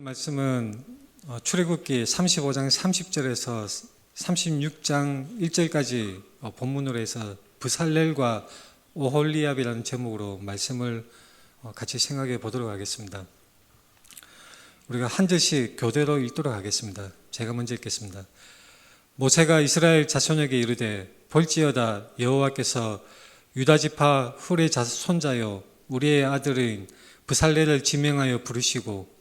말씀은 출애굽기 35장 30절에서 36장 1절까지 본문으로 해서 브살렐과 오홀리압이라는 제목으로 말씀을 같이 생각해 보도록 하겠습니다. 우리가 한 절씩 교대로 읽도록 하겠습니다. 제가 먼저 읽겠습니다. 모세가 이스라엘 자손에게 이르되 볼지어다 여호와께서 유다 지파 훌의 손자요 우리의 아들인 브살렐을 지명하여 부르시고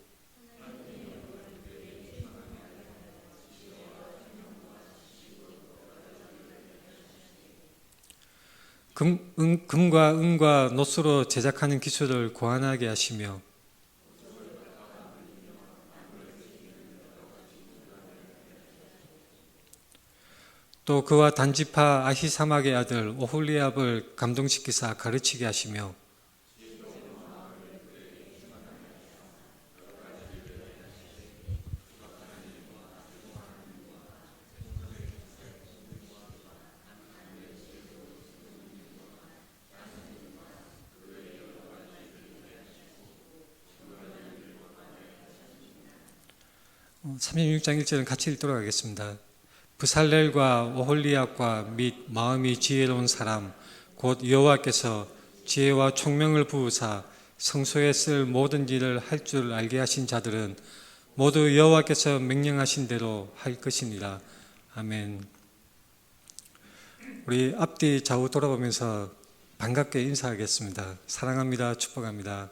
금과 은과 노수로 제작하는 기술을 고안하게 하시며 또 그와 단지파 아히사막의 아들 오홀리압을 감동시키사 가르치게 하시며 어, 36장 1절은 같이 읽도록 하겠습니다. 브살렐과 오홀리압과 및 마음이 지혜로운 사람 곧 여호와께서 지혜와 총명을 부으사 성소에 쓸 모든 일을 할 줄 알게 하신 자들은 모두 여호와께서 명령하신 대로 할 것이니라. 아멘. 우리 앞뒤 좌우 돌아보면서 반갑게 인사하겠습니다. 사랑합니다. 축복합니다.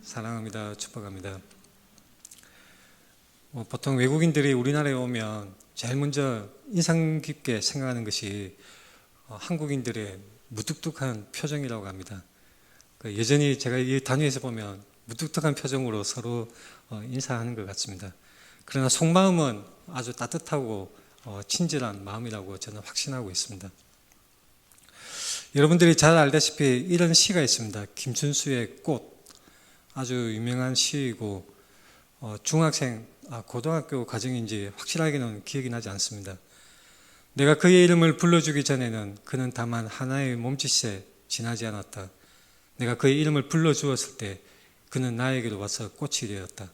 사랑합니다. 축복합니다. 보통 외국인들이 우리나라에 오면 제일 먼저 인상 깊게 생각하는 것이 한국인들의 무뚝뚝한 표정이라고 합니다. 여전히 제가 이 단위에서 보면 무뚝뚝한 표정으로 서로 인사하는 것 같습니다. 그러나 속마음은 아주 따뜻하고 친절한 마음이라고 저는 확신하고 있습니다. 여러분들이 잘 알다시피 이런 시가 있습니다. 김춘수의 꽃, 아주 유명한 시이고 중학생, 고등학교 과정인지 확실하게는 기억이 나지 않습니다. 내가 그의 이름을 불러주기 전에는 그는 다만 하나의 몸짓에 지나지 않았다. 내가 그의 이름을 불러주었을 때 그는 나에게로 와서 꽃이 되었다.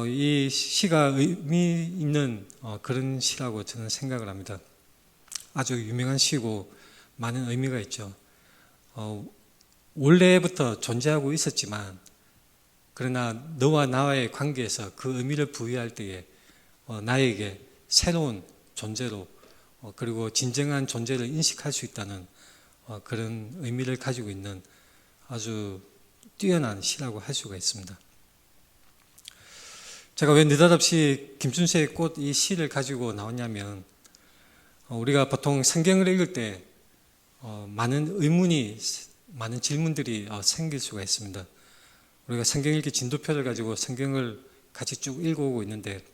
이 시가 의미 있는 그런 시라고 저는 생각을 합니다. 아주 유명한 시고 많은 의미가 있죠. 원래부터 존재하고 있었지만 그러나 너와 나와의 관계에서 그 의미를 부여할 때에 나에게 새로운 존재로 그리고 진정한 존재를 인식할 수 있다는 그런 의미를 가지고 있는 아주 뛰어난 시라고 할 수가 있습니다. 제가 왜 느닷없이 김춘수의 꽃 이 시를 가지고 나왔냐면 우리가 보통 성경을 읽을 때 많은 의문이 많은 질문들이 생길 수가 있습니다. 우리가 성경 읽기 진도표를 가지고 성경을 같이 쭉 읽어오고 있는데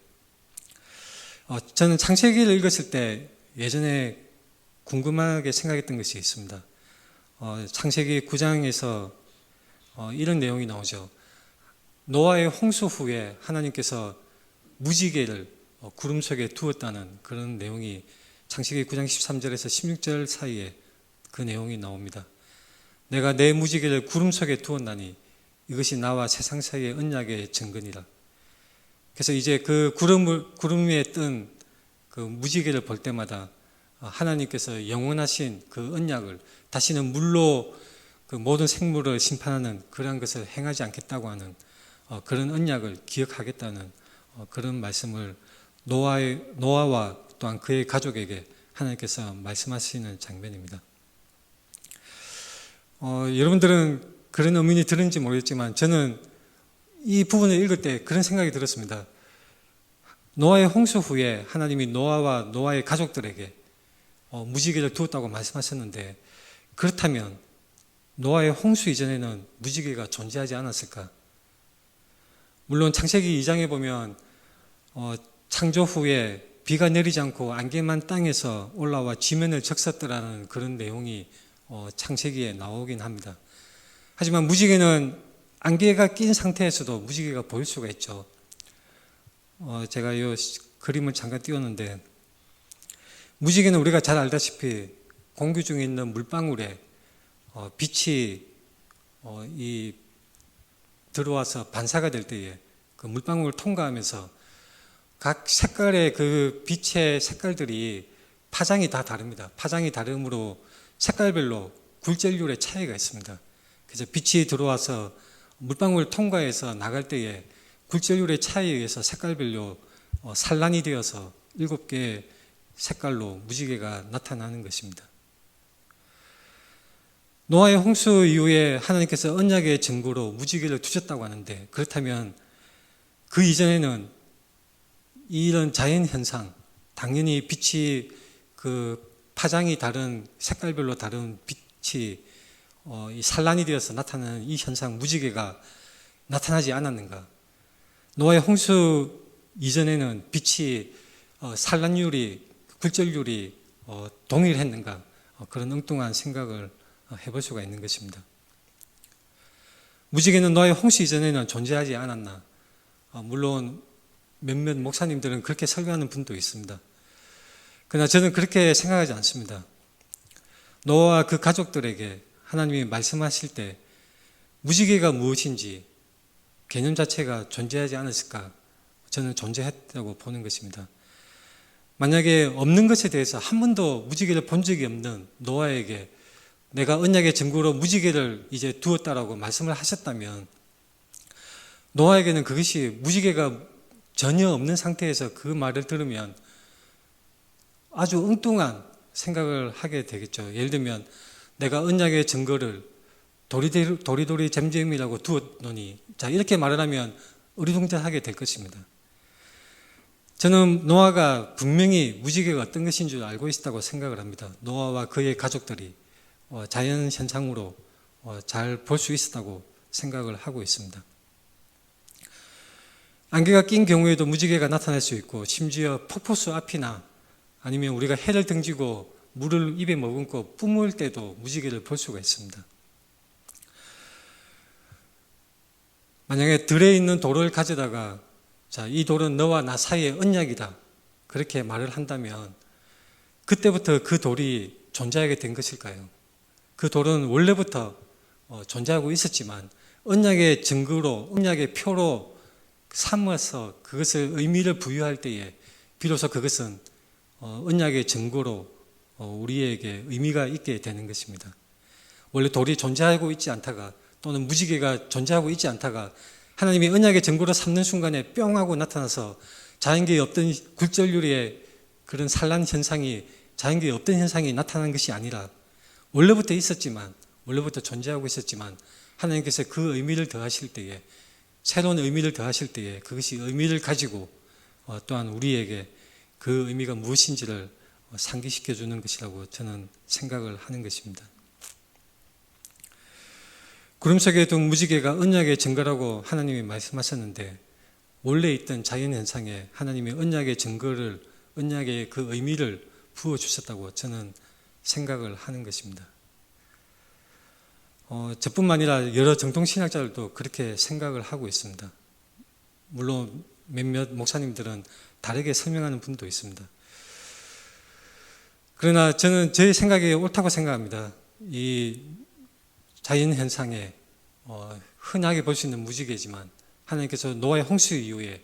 저는 창세기를 읽었을 때 예전에 궁금하게 생각했던 것이 있습니다. 창세기 9장에서 이런 내용이 나오죠. 노아의 홍수 후에 하나님께서 무지개를 구름 속에 두었다는 그런 내용이 창세기 9장 13절에서 16절 사이에 그 내용이 나옵니다. 내가 내 무지개를 구름 속에 두었나니 이것이 나와 세상 사이의 언약의 증거니라. 그래서 이제 그 구름 위에 뜬 그 무지개를 볼 때마다 하나님께서 영원하신 그 언약을 다시는 물로 그 모든 생물을 심판하는 그러한 것을 행하지 않겠다고 하는 그런 언약을 기억하겠다는 그런 말씀을 노아와 또한 그의 가족에게 하나님께서 말씀하시는 장면입니다. 여러분들은 그런 의문이 들은지 모르겠지만 저는 이 부분을 읽을 때 그런 생각이 들었습니다. 노아의 홍수 후에 하나님이 노아와 노아의 가족들에게 무지개를 두었다고 말씀하셨는데 그렇다면 노아의 홍수 이전에는 무지개가 존재하지 않았을까? 물론 창세기 2장에 보면 창조 후에 비가 내리지 않고 안개만 땅에서 올라와 지면을 적셨더라는 그런 내용이 창세기에 나오긴 합니다. 하지만 무지개는 안개가 낀 상태에서도 무지개가 보일 수가 있죠. 제가 이 그림을 잠깐 띄웠는데 무지개는 우리가 잘 알다시피 공기 중에 있는 물방울에 빛이 들어와서 반사가 될 때에 그 물방울을 통과하면서 각 색깔의 그 빛의 색깔들이 파장이 다 다릅니다. 파장이 다르므로 색깔별로 굴절률의 차이가 있습니다. 그래서 빛이 들어와서 물방울을 통과해서 나갈 때에 굴절률의 차이에 의해서 색깔별로 산란이 되어서 7개의 색깔로 무지개가 나타나는 것입니다. 노아의 홍수 이후에 하나님께서 언약의 증거로 무지개를 두셨다고 하는데, 그렇다면 그 이전에는 이런 자연 현상, 당연히 빛이 그 파장이 다른 색깔별로 다른 빛이 산란이 되어서 나타나는 이 현상 무지개가 나타나지 않았는가? 노아의 홍수 이전에는 빛이 산란율이 굴절률이 동일했는가? 그런 엉뚱한 생각을 해볼 수가 있는 것입니다. 무지개는 노아의 홍수 이전에는 존재하지 않았나? 물론 몇몇 목사님들은 그렇게 설교하는 분도 있습니다. 그러나 저는 그렇게 생각하지 않습니다. 노아와 그 가족들에게 하나님이 말씀하실 때 무지개가 무엇인지 개념 자체가 존재하지 않았을까? 저는 존재했다고 보는 것입니다. 만약에 없는 것에 대해서 한 번도 무지개를 본 적이 없는 노아에게 내가 언약의 증거로 무지개를 이제 두었다라고 말씀을 하셨다면, 노아에게는 그것이 무지개가 전혀 없는 상태에서 그 말을 들으면 아주 엉뚱한 생각을 하게 되겠죠. 예를 들면 내가 언약의 증거를 도리도리 잼잼이라고 두었노니, 자, 이렇게 말을 하면 어리둥절하게 될 것입니다. 저는 노아가 분명히 무지개가 어떤 것인 줄 알고 있었다고 생각을 합니다. 노아와 그의 가족들이 자연 현상으로 잘 볼 수 있었다고 생각을 하고 있습니다. 안개가 낀 경우에도 무지개가 나타날 수 있고, 심지어 폭포수 앞이나 아니면 우리가 해를 등지고 물을 입에 머금고 뿜을 때도 무지개를 볼 수가 있습니다. 만약에 들에 있는 돌을 가져다가 자, 이 돌은 너와 나 사이의 언약이다, 그렇게 말을 한다면 그때부터 그 돌이 존재하게 된 것일까요? 그 돌은 원래부터 존재하고 있었지만 언약의 증거로, 언약의 표로 삼아서 그것을 의미를 부여할 때에 비로소 그것은 언약의 증거로 우리에게 의미가 있게 되는 것입니다. 원래 돌이 존재하고 있지 않다가, 또는 무지개가 존재하고 있지 않다가 하나님이 언약의 증거로 삼는 순간에 뿅 하고 나타나서 자연계에 없던 굴절률의 그런 산란 현상이, 자연계에 없던 현상이 나타난 것이 아니라 원래부터 있었지만, 원래부터 존재하고 있었지만 하나님께서 그 의미를 더하실 때에, 새로운 의미를 더하실 때에 그것이 의미를 가지고 또한 우리에게 그 의미가 무엇인지를 상기시켜 주는 것이라고 저는 생각을 하는 것입니다. 구름 속에 둔 무지개가 언약의 증거라고 하나님이 말씀하셨는데, 원래 있던 자연현상에 하나님이 언약의 증거를, 언약의 그 의미를 부어주셨다고 저는 생각을 하는 것입니다. 저뿐만 아니라 여러 정통신학자들도 그렇게 생각을 하고 있습니다. 물론 몇몇 목사님들은 다르게 설명하는 분도 있습니다. 그러나 저는 제 생각이 옳다고 생각합니다. 이 자연현상에 흔하게 볼 수 있는 무지개지만 하나님께서 노아의 홍수 이후에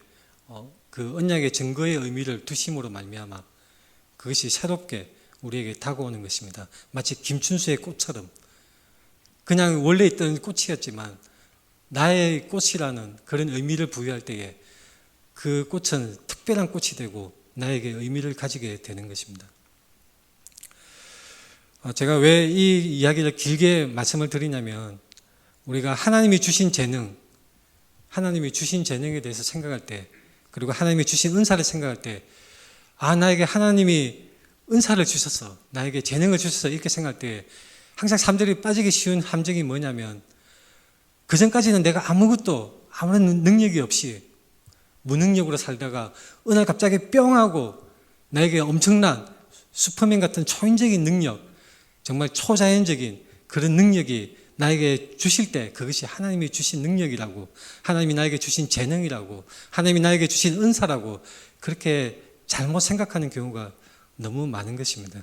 그 언약의 증거의 의미를 두심으로 말미암아 그것이 새롭게 우리에게 다가오는 것입니다. 마치 김춘수의 꽃처럼 그냥 원래 있던 꽃이었지만 나의 꽃이라는 그런 의미를 부여할 때에 그 꽃은 특별한 꽃이 되고 나에게 의미를 가지게 되는 것입니다. 제가 왜 이 이야기를 길게 말씀을 드리냐면, 우리가 하나님이 주신 재능, 하나님이 주신 재능에 대해서 생각할 때, 그리고 하나님이 주신 은사를 생각할 때, 나에게 하나님이 은사를 주셨어, 나에게 재능을 주셨어, 이렇게 생각할 때 항상 사람들이 빠지기 쉬운 함정이 뭐냐면, 그전까지는 내가 아무것도, 아무런 능력이 없이 무능력으로 살다가 어느 날 갑자기 뿅 하고 나에게 엄청난 슈퍼맨 같은 초인적인 능력, 정말 초자연적인 그런 능력이 나에게 주실 때 그것이 하나님이 주신 능력이라고, 하나님이 나에게 주신 재능이라고, 하나님이 나에게 주신 은사라고 그렇게 잘못 생각하는 경우가 너무 많은 것입니다.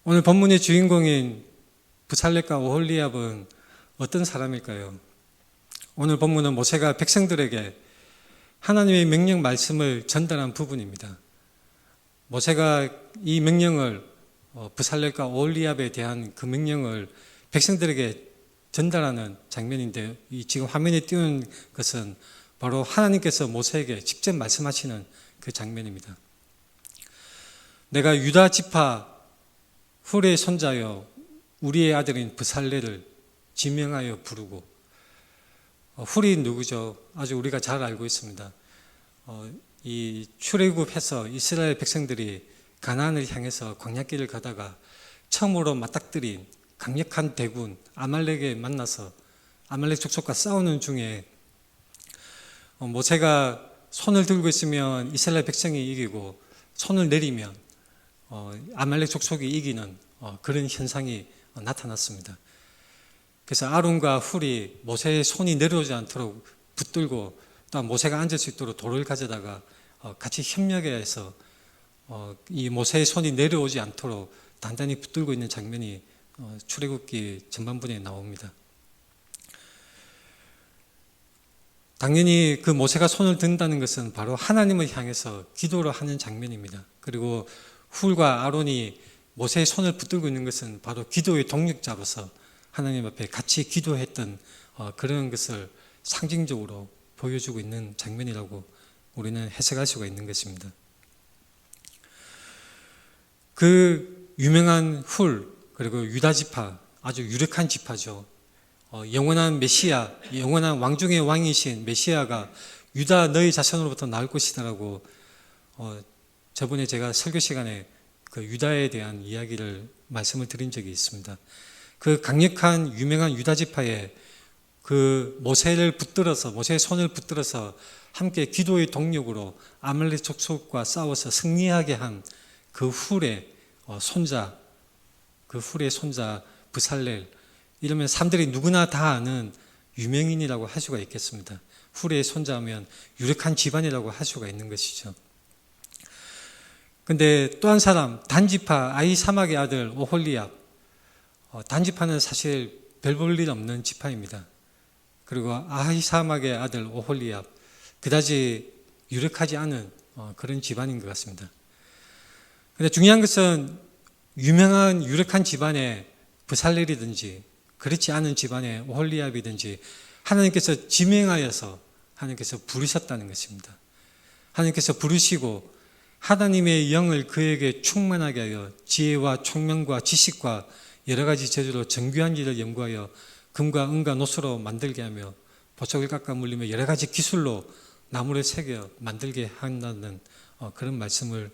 오늘 본문의 주인공인 부살렙과 오홀리압은 어떤 사람일까요? 오늘 본문은 모세가 백성들에게 하나님의 명령 말씀을 전달한 부분입니다. 모세가 이 명령을 브살렐과 오홀리압에 대한 그 명령을 백성들에게 전달하는 장면인데, 이 지금 화면에 띄운 것은 바로 하나님께서 모세에게 직접 말씀하시는 그 장면입니다. 내가 유다 지파 훌의 손자여 우리의 아들인 브살렐을 지명하여 부르고, 훌이 누구죠? 아주 우리가 잘 알고 있습니다. 이 출애굽해서 이스라엘 백성들이 가나안을 향해서 광야길을 가다가 처음으로 맞닥뜨린 강력한 대군 아말렉에 만나서 아말렉 족속과 싸우는 중에 모세가 손을 들고 있으면 이스라엘 백성이 이기고 손을 내리면 아말렉 족속이 이기는 그런 현상이 나타났습니다. 그래서 아론과 훌이 모세의 손이 내려오지 않도록 붙들고, 또 모세가 앉을 수 있도록 돌을 가져다가 같이 협력해서 이 모세의 손이 내려오지 않도록 단단히 붙들고 있는 장면이 출애굽기 전반부에 나옵니다. 당연히 그 모세가 손을 든다는 것은 바로 하나님을 향해서 기도를 하는 장면입니다. 그리고 훌과 아론이 모세의 손을 붙들고 있는 것은 바로 기도의 동력자로서 하나님 앞에 같이 기도했던 그런 것을 상징적으로 보여주고 있는 장면이라고 우리는 해석할 수가 있는 것입니다. 그 유명한 훌, 그리고 유다 지파, 아주 유력한 지파죠. 영원한 메시아, 영원한 왕 중의 왕이신 메시아가 유다 너희 자손으로부터 나올 것이다라고 저번에 제가 설교 시간에 그 유다에 대한 이야기를 말씀을 드린 적이 있습니다. 그 강력한 유명한 유다 지파에 그 모세의 손을 붙들어서 함께 기도의 동력으로 아말렉 족속과 싸워서 승리하게 한 그 훌의 손자, 브살렐, 이러면 사람들이 누구나 다 아는 유명인이라고 할 수가 있겠습니다. 훌의 손자면 유력한 집안이라고 할 수가 있는 것이죠. 근데 또 한 사람, 단지파 아히사막의 아들 오홀리압. 단지파는 사실 별 볼 일 없는 지파입니다. 그리고 아히사막의 아들 오홀리압, 그다지 유력하지 않은 그런 집안인 것 같습니다. 근데 중요한 것은 유명한 유력한 집안의 브살렐이든지 그렇지 않은 집안의 오홀리압이든지 하나님께서 지명하여서 하나님께서 부르셨다는 것입니다. 하나님께서 부르시고 하나님의 영을 그에게 충만하게 하여 지혜와 총명과 지식과 여러 가지 재주로 정교한 일을 연구하여 금과 은과 노수로 만들게 하며 보석을 깎아 물리며 여러 가지 기술로 나무를 새겨 만들게 한다는 그런 말씀을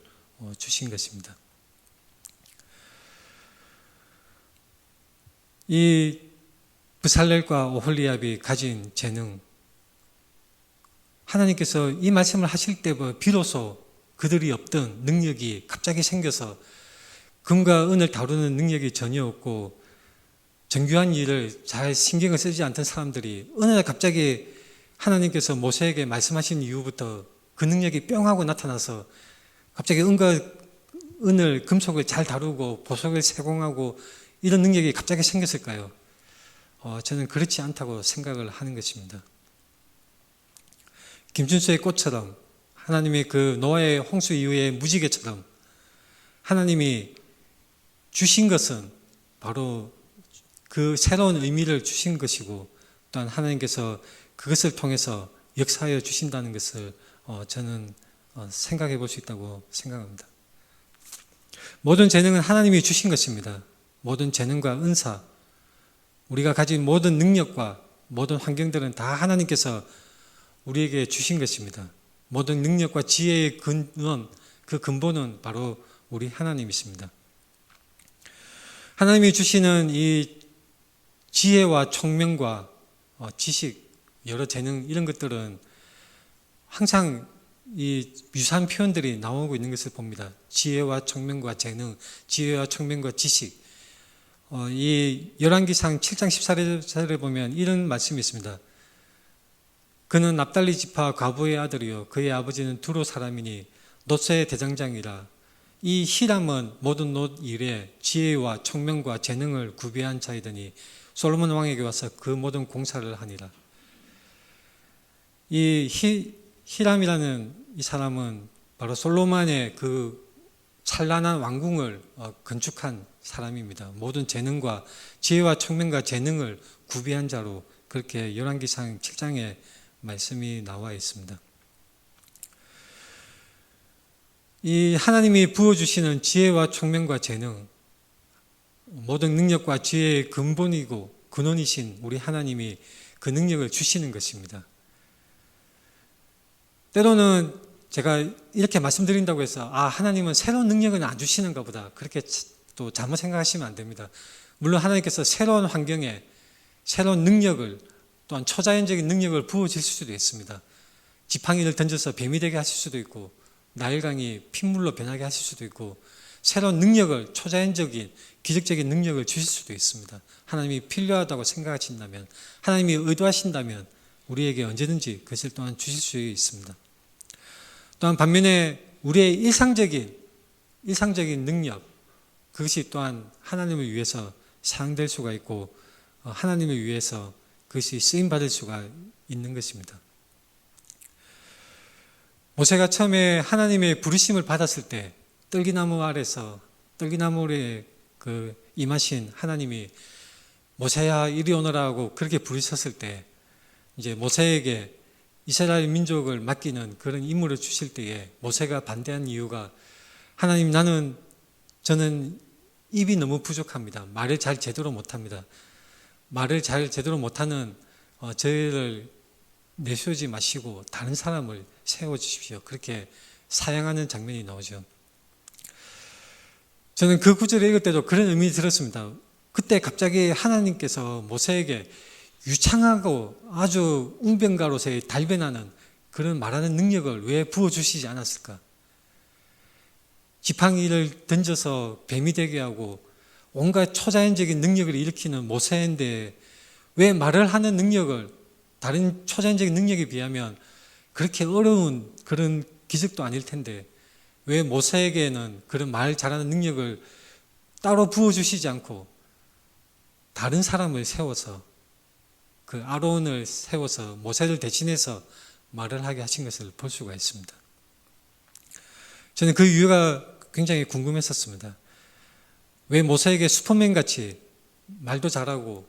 주신 것입니다. 이 브살렐과 오홀리압이 가진 재능, 하나님께서 이 말씀을 하실 때 비로소 그들이 없던 능력이 갑자기 생겨서 금과 은을 다루는 능력이 전혀 없고 정교한 일을 잘 신경을 쓰지 않던 사람들이 어느 날 갑자기 하나님께서 모세에게 말씀하신 이후부터 그 능력이 뿅 하고 나타나서 갑자기 은과 은을, 금속을 잘 다루고 보석을 세공하고 이런 능력이 갑자기 생겼을까요? 저는 그렇지 않다고 생각을 하는 것입니다. 김준수의 꽃처럼, 하나님의 그 노아의 홍수 이후의 무지개처럼 하나님이 주신 것은 바로 그 새로운 의미를 주신 것이고, 또한 하나님께서 그것을 통해서 역사하여 주신다는 것을 저는 생각해 볼 수 있다고 생각합니다. 모든 재능은 하나님이 주신 것입니다. 모든 재능과 은사, 우리가 가진 모든 능력과 모든 환경들은 다 하나님께서 우리에게 주신 것입니다. 모든 능력과 지혜의 근원, 그 근본은 바로 우리 하나님이십니다. 하나님이 주시는 이 지혜와 총명과 지식, 여러 재능, 이런 것들은 항상 이 유사한 표현들이 나오고 있는 것을 봅니다. 지혜와 총명과 재능, 지혜와 총명과 지식. 이 열왕기상 7장 14절에 보면 이런 말씀이 있습니다. 그는 납달리 지파 과부의 아들이요 그의 아버지는 두로 사람이니 놋의 대장장이라. 이 히람은 모든 놋 일에 지혜와 총명과 재능을 구비한 자이더니 솔로몬 왕에게 와서 그 모든 공사를 하니라. 이 히람이라는 이 사람은 바로 솔로몬의 그 찬란한 왕궁을 건축한 사람입니다. 모든 재능과 지혜와 총명과 재능을 구비한 자로 그렇게 열왕기상 7장에 말씀이 나와 있습니다. 이 하나님이 부어주시는 지혜와 총명과 재능, 모든 능력과 지혜의 근본이고 근원이신 우리 하나님이 그 능력을 주시는 것입니다. 때로는 제가 이렇게 말씀드린다고 해서 하나님은 새로운 능력은 안 주시는가 보다 그렇게 또 잘못 생각하시면 안 됩니다. 물론 하나님께서 새로운 환경에 새로운 능력을 또한 초자연적인 능력을 부어주실 수도 있습니다. 지팡이를 던져서 뱀이 되게 하실 수도 있고 나일강이 핏물로 변하게 하실 수도 있고 새로운 능력을 초자연적인 기적적인 능력을 주실 수도 있습니다. 하나님이 필요하다고 생각하신다면 하나님이 의도하신다면 우리에게 언제든지 그것을 또한 주실 수 있습니다. 또한 반면에 우리의 일상적인 능력 그것이 또한 하나님을 위해서 사용될 수가 있고 하나님을 위해서 그것이 쓰임받을 수가 있는 것입니다. 모세가 처음에 하나님의 부르심을 받았을 때 떨기나무 아래서 떨기나무에 그 임하신 하나님이 모세야 이리 오너라 하고 그렇게 부르셨을 때 이제 모세에게 이스라엘 민족을 맡기는 그런 임무를 주실 때에 모세가 반대한 이유가 하나님 저는 입이 너무 부족합니다. 말을 잘 제대로 못합니다. 말을 잘 제대로 못하는 저희를 내세우지 마시고 다른 사람을 세워주십시오. 그렇게 사양하는 장면이 나오죠. 저는 그 구절을 읽을 때도 그런 의미 들었습니다. 그때 갑자기 하나님께서 모세에게 유창하고 아주 웅변가로서의 달변하는 그런 말하는 능력을 왜 부어주시지 않았을까? 지팡이를 던져서 뱀이 되게 하고 온갖 초자연적인 능력을 일으키는 모세인데 왜 말을 하는 능력을 다른 초자연적인 능력에 비하면 그렇게 어려운 그런 기적도 아닐 텐데 왜 모세에게는 그런 말 잘하는 능력을 따로 부어주시지 않고 다른 사람을 세워서 그 아론을 세워서 모세를 대신해서 말을 하게 하신 것을 볼 수가 있습니다. 저는 그 이유가 굉장히 궁금했었습니다. 왜 모세에게 슈퍼맨 같이 말도 잘하고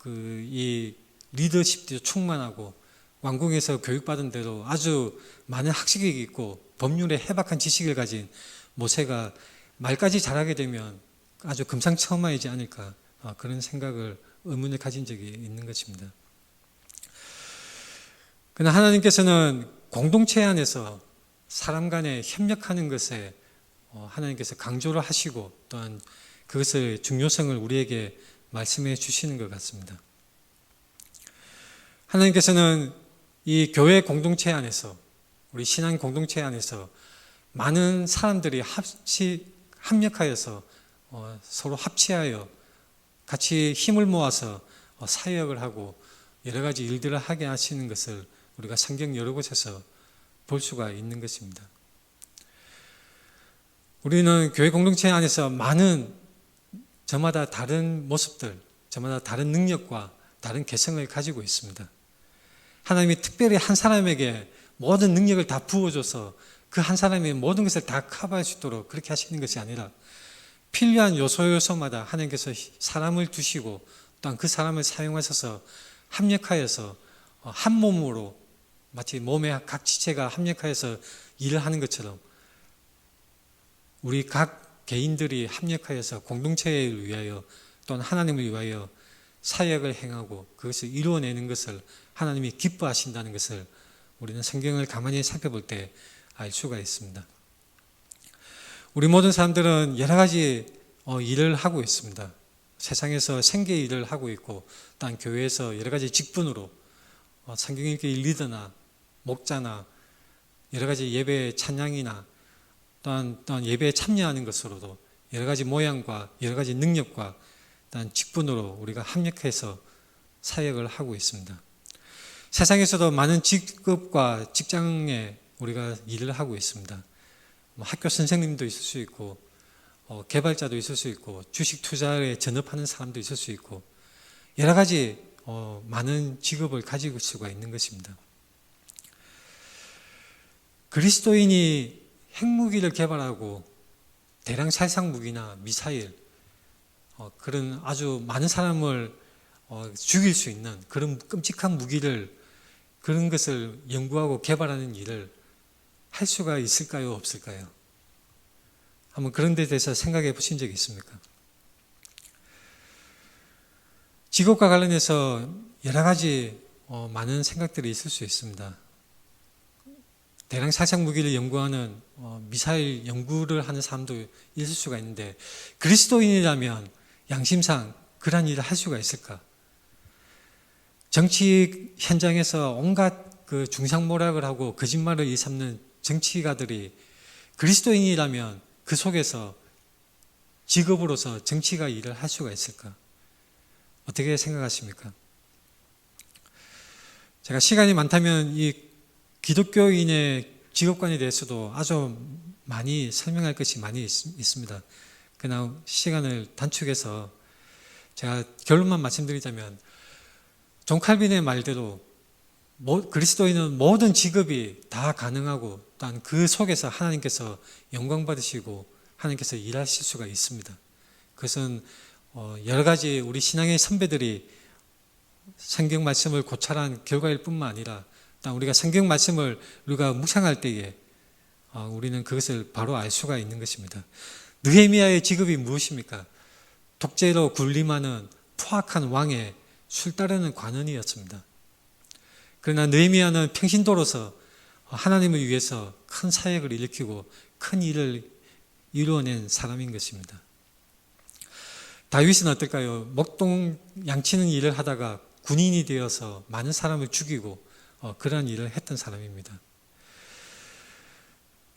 이 리더십도 충만하고 왕궁에서 교육받은 대로 아주 많은 학식이 있고 법률에 해박한 지식을 가진 모세가 말까지 잘하게 되면 아주 금상첨화이지 않을까 그런 생각을 의문을 가진 적이 있는 것입니다. 그러나 하나님께서는 공동체 안에서 사람 간에 협력하는 것에 하나님께서 강조를 하시고 또한 그것의 중요성을 우리에게 말씀해 주시는 것 같습니다. 하나님께서는 이 교회 공동체 안에서 우리 신앙 공동체 안에서 많은 사람들이 합력하여서 서로 합치하여 같이 힘을 모아서 사역을 하고 여러 가지 일들을 하게 하시는 것을 우리가 성경 여러 곳에서 볼 수가 있는 것입니다. 우리는 교회 공동체 안에서 많은 저마다 다른 모습들, 저마다 다른 능력과 다른 개성을 가지고 있습니다. 하나님이 특별히 한 사람에게 모든 능력을 다 부어줘서 그 한 사람의 모든 것을 다 커버할 수 있도록 그렇게 하시는 것이 아니라 필요한 요소마다 하나님께서 사람을 두시고 또한 그 사람을 사용하셔서 합력하여서 한 몸으로 마치 몸의 각 지체가 합력하여서 일을 하는 것처럼 우리 각 개인들이 합력하여서 공동체를 위하여 또는 하나님을 위하여 사역을 행하고 그것을 이루어내는 것을 하나님이 기뻐하신다는 것을 우리는 성경을 가만히 살펴볼 때 알 수가 있습니다. 우리 모든 사람들은 여러 가지 일을 하고 있습니다. 세상에서 생계 일을 하고 있고 또한 교회에서 여러 가지 직분으로 성경 읽기 리더나 목자나 여러 가지 예배 찬양이나 또한 예배에 참여하는 것으로도 여러 가지 모양과 여러 가지 능력과 또한 직분으로 우리가 합력해서 사역을 하고 있습니다. 세상에서도 많은 직업과 직장에 우리가 일을 하고 있습니다. 학교 선생님도 있을 수 있고 개발자도 있을 수 있고 주식 투자에 전업하는 사람도 있을 수 있고 여러 가지 많은 직업을 가지고 수가 있는 것입니다. 그리스도인이 핵무기를 개발하고 대량 살상 무기나 미사일, 그런 아주 많은 사람을 죽일 수 있는 그런 끔찍한 무기를, 그런 것을 연구하고 개발하는 일을 할 수가 있을까요, 없을까요? 한번 그런 데 대해서 생각해 보신 적이 있습니까? 직업과 관련해서 여러 가지 많은 생각들이 있을 수 있습니다. 대량 살상 무기를 연구하는 미사일 연구를 하는 사람도 있을 수가 있는데, 그리스도인이라면 양심상 그러한 일을 할 수가 있을까? 정치 현장에서 온갖 그 중상모략을 하고 거짓말을 일삼는 정치가들이 그리스도인이라면 그 속에서 직업으로서 정치가 일을 할 수가 있을까? 어떻게 생각하십니까? 제가 시간이 많다면 이 기독교인의 직업관에 대해서도 아주 많이 설명할 것이 많이 있습니다. 그러나 시간을 단축해서 제가 결론만 말씀드리자면, 존 칼빈의 말대로 그리스도인은 모든 직업이 다 가능하고, 또한 그 속에서 하나님께서 영광 받으시고 하나님께서 일하실 수가 있습니다. 그것은 여러 가지 우리 신앙의 선배들이 성경 말씀을 고찰한 결과일 뿐만 아니라, 또 우리가 성경 말씀을 우리가 묵상할 때에 우리는 그것을 바로 알 수가 있는 것입니다. 느헤미야의 직업이 무엇입니까? 독재로 군림하는 포악한 왕의 술 따르는 관원이었습니다. 그러나 느헤미야는 평신도로서 하나님을 위해서 큰 사역을 일으키고 큰 일을 이루어낸 사람인 것입니다. 다윗은 어떨까요? 목동 양치는 일을 하다가 군인이 되어서 많은 사람을 죽이고 그러한 일을 했던 사람입니다.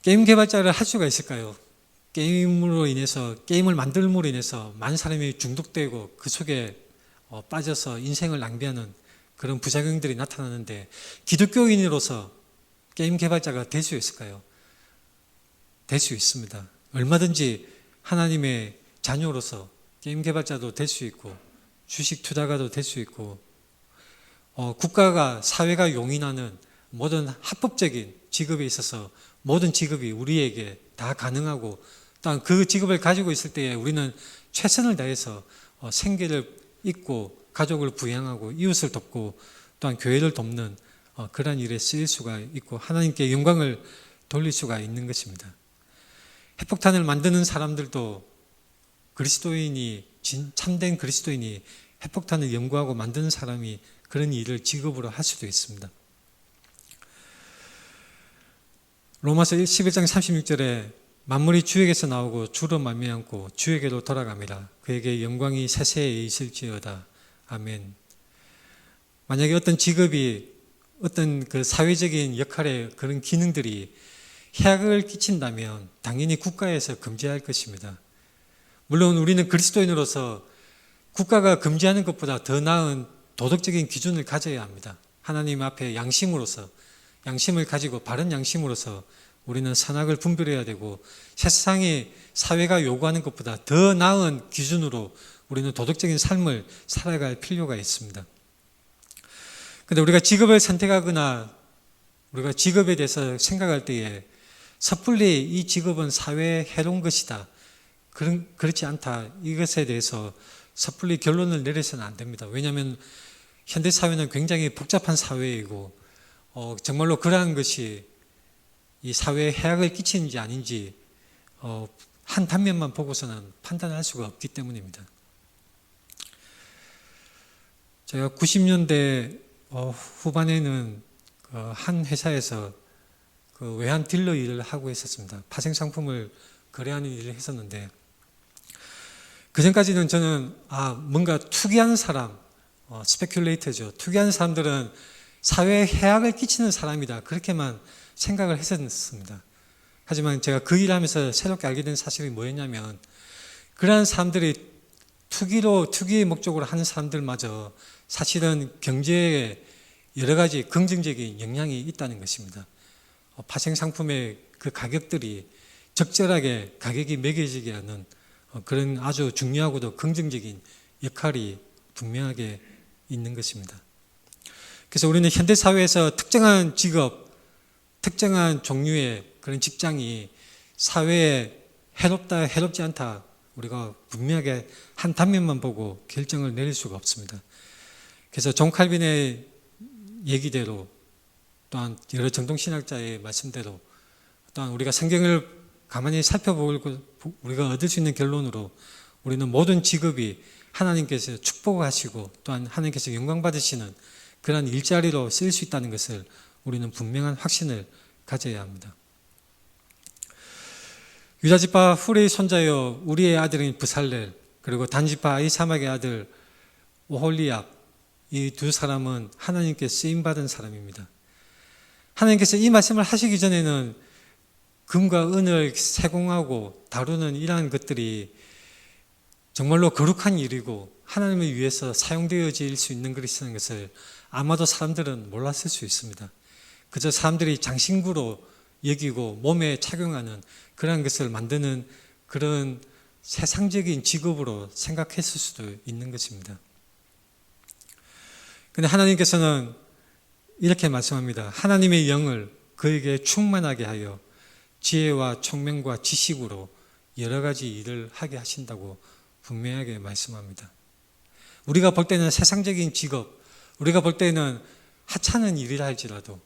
게임 개발자를 할 수가 있을까요? 게임을 만들므로 인해서 많은 사람이 중독되고 그 속에 빠져서 인생을 낭비하는 그런 부작용들이 나타나는데, 기독교인으로서 게임 개발자가 될 수 있을까요? 될 수 있습니다. 얼마든지 하나님의 자녀로서 게임 개발자도 될 수 있고, 주식 투자가도 될 수 있고, 국가가, 사회가 용인하는 모든 합법적인 직업에 있어서 모든 직업이 우리에게 다 가능하고, 또한 그 직업을 가지고 있을 때에 우리는 최선을 다해서 생계를 잇고 가족을 부양하고 이웃을 돕고 또한 교회를 돕는 그러한 일에 쓰일 수가 있고 하나님께 영광을 돌릴 수가 있는 것입니다. 핵폭탄을 만드는 사람들도 그리스도인이, 참된 그리스도인이 핵폭탄을 연구하고 만드는 사람이 그런 일을 직업으로 할 수도 있습니다. 로마서 11장 36절에 만물이 주에게서 나오고 주로 말미암고 주에게로 돌아갑니다. 그에게 영광이 세세에 있을지어다. 아멘. 만약에 어떤 직업이, 어떤 그 사회적인 역할의 그런 기능들이 해악을 끼친다면 당연히 국가에서 금지할 것입니다. 물론 우리는 그리스도인으로서 국가가 금지하는 것보다 더 나은 도덕적인 기준을 가져야 합니다. 하나님 앞에 양심으로서, 양심을 가지고 바른 양심으로서 우리는 선악을 분별해야 되고, 세상의 사회가 요구하는 것보다 더 나은 기준으로 우리는 도덕적인 삶을 살아갈 필요가 있습니다. 그런데 우리가 직업을 선택하거나 우리가 직업에 대해서 생각할 때에 섣불리 이 직업은 사회에 해로운 것이다, 그렇지 않다, 이것에 대해서 섣불리 결론을 내려서는 안 됩니다. 왜냐하면 현대사회는 굉장히 복잡한 사회이고 정말로 그러한 것이 이 사회에 해악을 끼치는지 아닌지 한 단면만 보고서는 판단할 수가 없기 때문입니다. 제가 90년대 후반에는 한 회사에서 그 외환 딜러 일을 하고 있었습니다. 파생 상품을 거래하는 일을 했었는데, 그 전까지는 저는 뭔가 투기하는 사람, 스페큘레이터죠. 투기하는 사람들은 사회에 해악을 끼치는 사람이다, 그렇게만 생각을 했었습니다. 하지만 제가 그 일을 하면서 새롭게 알게 된 사실이 뭐였냐면, 그러한 사람들이 투기의 목적으로 하는 사람들마저 사실은 경제에 여러 가지 긍정적인 영향이 있다는 것입니다. 파생 상품의 그 가격들이 적절하게 가격이 매겨지게 하는 그런 아주 중요하고도 긍정적인 역할이 분명하게 있는 것입니다. 그래서 우리는 현대사회에서 특정한 직업, 특정한 종류의 그런 직장이 사회에 해롭다, 해롭지 않다, 우리가 분명하게 한 단면만 보고 결정을 내릴 수가 없습니다. 그래서 존 칼빈의 얘기대로, 또한 여러 정통신학자의 말씀대로, 또한 우리가 성경을 가만히 살펴보고 우리가 얻을 수 있는 결론으로 우리는 모든 직업이 하나님께서 축복하시고 또한 하나님께서 영광 받으시는 그런 일자리로 쓰일 수 있다는 것을 우리는 분명한 확신을 가져야 합니다. 유다지파 후레의 손자여 우리의 아들인 브살렐, 그리고 단지파 아히사막의 아들 오홀리압, 이 두 사람은 하나님께 쓰임받은 사람입니다. 하나님께서 이 말씀을 하시기 전에는 금과 은을 세공하고 다루는 이러한 것들이 정말로 거룩한 일이고 하나님을 위해서 사용되어질 수 있는 것이라는 것을 아마도 사람들은 몰랐을 수 있습니다. 그저 사람들이 장신구로 여기고 몸에 착용하는 그런 것을 만드는 그런 세상적인 직업으로 생각했을 수도 있는 것입니다. 그런데 하나님께서는 이렇게 말씀합니다. 하나님의 영을 그에게 충만하게 하여 지혜와 총명과 지식으로 여러 가지 일을 하게 하신다고 분명하게 말씀합니다. 우리가 볼 때는 세상적인 직업, 우리가 볼 때는 하찮은 일이라 할지라도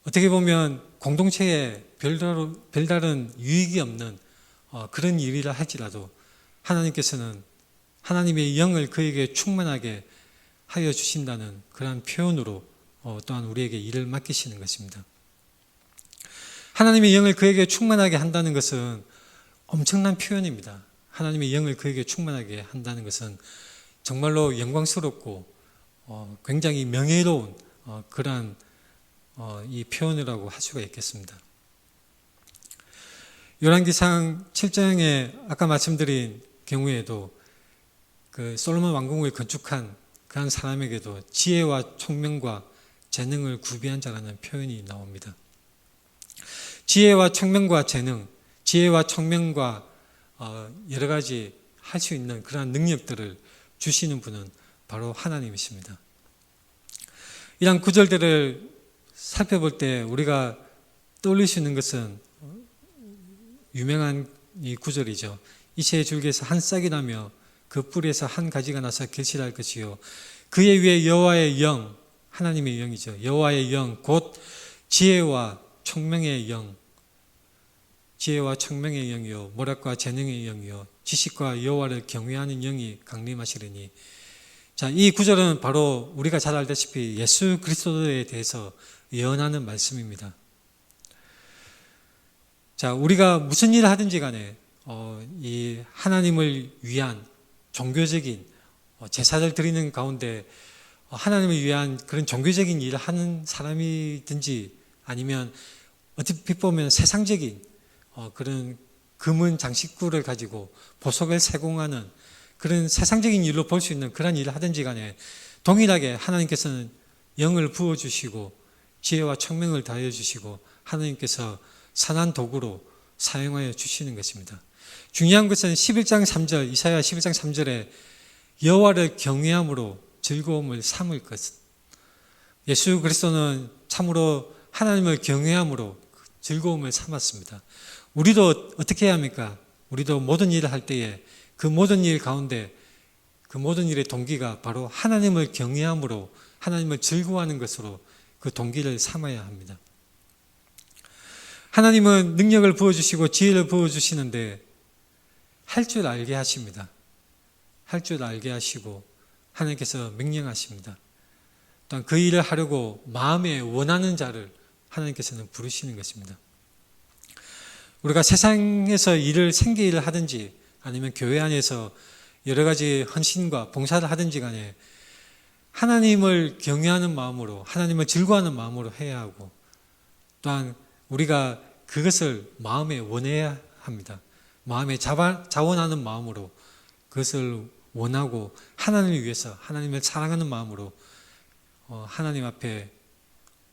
어떻게 보면 공동체에 별다른 유익이 없는 그런 일이라 할지라도 하나님께서는 하나님의 영을 그에게 충만하게 하여 주신다는 그러한 표현으로 또한 우리에게 일을 맡기시는 것입니다. 하나님의 영을 그에게 충만하게 한다는 것은 엄청난 표현입니다. 하나님의 영을 그에게 충만하게 한다는 것은 정말로 영광스럽고 굉장히 명예로운 그러한 이 표현이라고 할 수가 있겠습니다. 열왕기상 7장에 아까 말씀드린 경우에도 그 솔로몬 왕궁을 건축한 그한 사람에게도 지혜와 총명과 재능을 구비한 자라는 표현이 나옵니다. 지혜와 총명과 재능, 지혜와 총명과 여러 가지 할 수 있는 그러한 능력들을 주시는 분은 바로 하나님이십니다. 이런 구절들을 살펴볼 때 우리가 떠올릴 수 있는 것은 유명한 이 구절이죠. 이새의 줄기에서 한 싹이 나며 그 뿌리에서 한 가지가 나서 결실할 것이요 그의 위에 여호와의 영, 하나님의 영이죠. 여호와의 영, 곧 지혜와 총명의 영, 지혜와 총명의 영이요 모략과 재능의 영이요 지식과 여호와를 경외하는 영이 강림하시리니. 자, 이 구절은 바로 우리가 잘 알다시피 예수 그리스도에 대해서 예언하는 말씀입니다. 자, 우리가 무슨 일을 하든지 간에 이 하나님을 위한 종교적인 제사를 드리는 가운데 하나님을 위한 그런 종교적인 일을 하는 사람이든지 아니면 어떻게 보면 세상적인 그런 금은 장식구를 가지고 보석을 세공하는 그런 세상적인 일로 볼 수 있는 그런 일을 하든지 간에 동일하게 하나님께서는 영을 부어주시고 지혜와 총명을 다해 주시고 하나님께서 선한 도구로 사용하여 주시는 것입니다. 중요한 것은 11장 3절, 이사야 11장 3절에 여호와를 경외함으로 즐거움을 삼을 것. 예수 그리스도는 참으로 하나님을 경외함으로 즐거움을 삼았습니다. 우리도 어떻게 해야 합니까? 우리도 모든 일을 할 때에 그 모든 일 가운데 그 모든 일의 동기가 바로 하나님을 경외함으로 하나님을 즐거워하는 것으로 그 동기를 삼아야 합니다. 하나님은 능력을 부어주시고 지혜를 부어주시는데 할 줄 알게 하십니다. 할 줄 알게 하시고 하나님께서 명령하십니다. 또한 그 일을 하려고 마음에 원하는 자를 하나님께서는 부르시는 것입니다. 우리가 세상에서 생계 일을 하든지 아니면 교회 안에서 여러 가지 헌신과 봉사를 하든지 간에 하나님을 경외하는 마음으로 하나님을 즐거워하는 마음으로 해야 하고 또한 우리가 그것을 마음에 원해야 합니다. 마음에 자원하는 마음으로 그것을 원하고 하나님을 위해서 하나님을 사랑하는 마음으로 하나님 앞에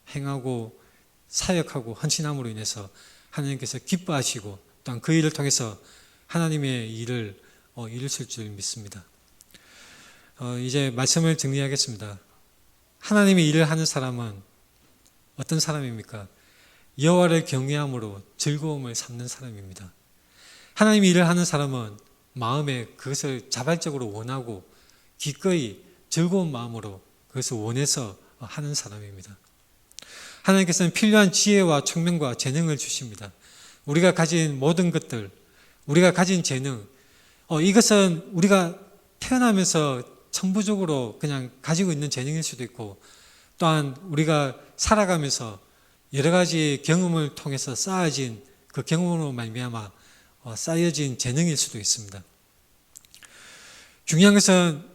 행하고 사역하고 헌신함으로 인해서 하나님께서 기뻐하시고 또한 그 일을 통해서 하나님의 일을 이루실 줄 믿습니다. 이제 말씀을 정리하겠습니다. 하나님의 일을 하는 사람은 어떤 사람입니까? 여호와를 경외함으로 즐거움을 삼는 사람입니다. 하나님의 일을 하는 사람은 마음에 그것을 자발적으로 원하고 기꺼이 즐거운 마음으로 그것을 원해서 하는 사람입니다. 하나님께서는 필요한 지혜와 총명과 재능을 주십니다. 우리가 가진 모든 것들, 우리가 가진 재능, 이것은 우리가 태어나면서 천부적으로 그냥 가지고 있는 재능일 수도 있고, 또한 우리가 살아가면서 여러 가지 경험을 통해서 쌓아진 그 경험으로 말미암아 쌓여진 재능일 수도 있습니다. 중요한 것은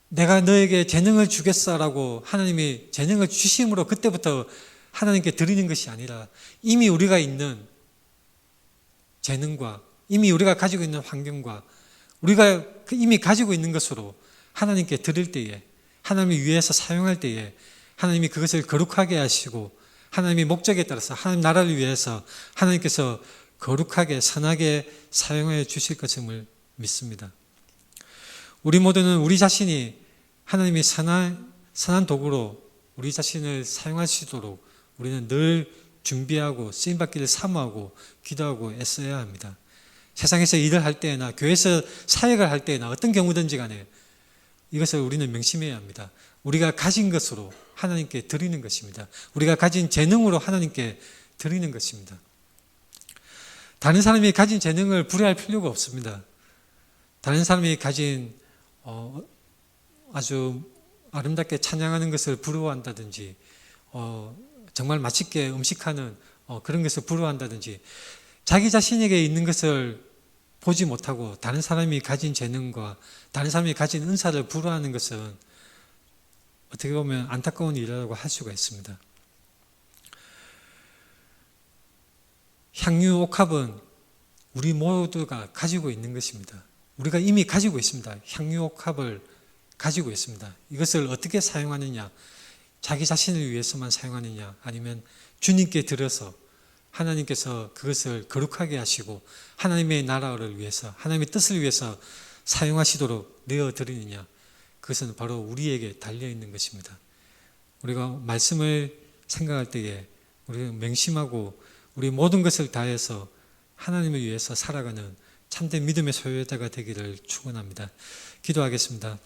내가 너에게 재능을 주겠어라고 하나님이 재능을 주심으로 그때부터 하나님께 드리는 것이 아니라 이미 우리가 있는 재능과 이미 우리가 가지고 있는 환경과 우리가 이미 가지고 있는 것으로 하나님께 드릴 때에, 하나님을 위해서 사용할 때에 하나님이 그것을 거룩하게 하시고 하나님의 목적에 따라서 하나님 나라를 위해서 하나님께서 거룩하게 선하게 사용해 주실 것임을 믿습니다. 우리 모두는 우리 자신이 하나님의 선한 도구로 우리 자신을 사용할 수 있도록 우리는 늘 준비하고 쓰임받기를 사모하고 기도하고 애써야 합니다. 세상에서 일을 할 때나 교회에서 사역을 할 때나 어떤 경우든지 간에 이것을 우리는 명심해야 합니다. 우리가 가진 것으로 하나님께 드리는 것입니다. 우리가 가진 재능으로 하나님께 드리는 것입니다. 다른 사람이 가진 재능을 불효할 필요가 없습니다. 다른 사람이 가진 아주 아름답게 찬양하는 것을 부러워한다든지 정말 맛있게 음식하는 그런 것을 부러워한다든지 자기 자신에게 있는 것을 보지 못하고 다른 사람이 가진 재능과 다른 사람이 가진 은사를 부러워하는 것은 어떻게 보면 안타까운 일이라고 할 수가 있습니다. 향유 옥합은 우리 모두가 가지고 있는 것입니다. 우리가 이미 가지고 있습니다. 향유 옥합을 가지고 있습니다. 이것을 어떻게 사용하느냐, 자기 자신을 위해서만 사용하느냐, 아니면 주님께 드려서 하나님께서 그것을 거룩하게 하시고 하나님의 나라를 위해서, 하나님의 뜻을 위해서 사용하시도록 내어드리느냐, 그것은 바로 우리에게 달려있는 것입니다. 우리가 말씀을 생각할 때에 우리는 맹심하고 우리 모든 것을 다해서 하나님을 위해서 살아가는 참된 믿음의 소유자가 되기를 축원합니다. 기도하겠습니다.